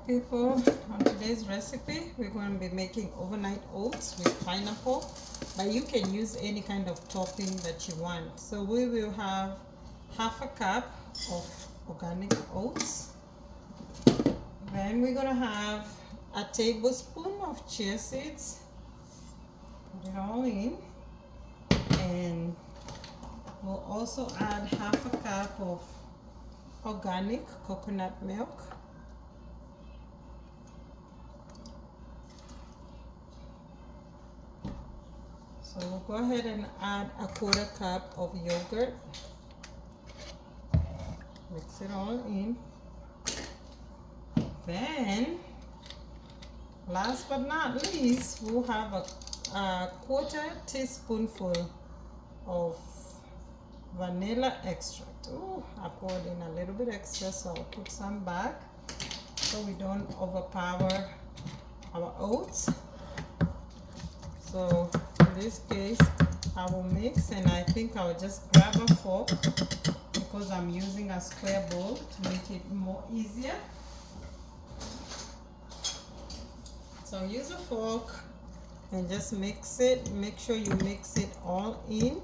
People, on today's recipe we're going to be making overnight oats with pineapple, but you can use any kind of topping that you want. So we will have half a cup of organic oats, then we're going to have a tablespoon of chia seeds. Put it all in, and we'll also add half a cup of organic coconut milk. So we'll go ahead and add a quarter cup of yogurt. Mix it all in. Then, last but not least, we'll have a quarter teaspoonful of vanilla extract. Oh, I poured in a little bit extra, so I'll put some back so we don't overpower our oats. So in this case, I will mix, and I think I'll just grab a fork because I'm using a square bowl to make it more easier. So use a fork and just mix it. Make sure you mix it all in.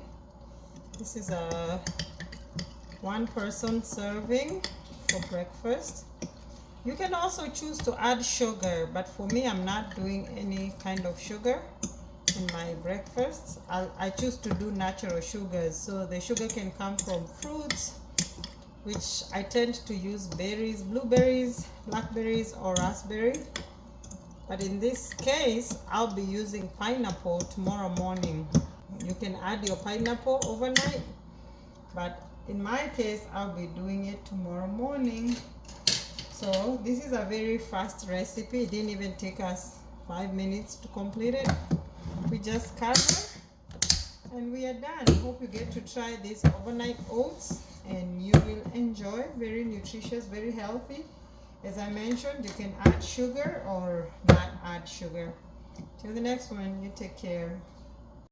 This is a one-person serving for breakfast. You can also choose to add sugar, but for me, I'm not doing any kind of sugar in my breakfast. I choose to do natural sugars, so the sugar can come from fruits, which I tend to use berries, blueberries, blackberries, or raspberry. But in this case, I'll be using pineapple tomorrow morning. You can add your pineapple overnight, but in my case, I'll be doing it tomorrow morning. So this is a very fast recipe. It didn't even take us 5 minutes to complete it. We just cover and we are done. Hope you get to try these overnight oats and you will enjoy. Very nutritious, very healthy. As I mentioned, you can add sugar or not add sugar. Till the next one, you take care.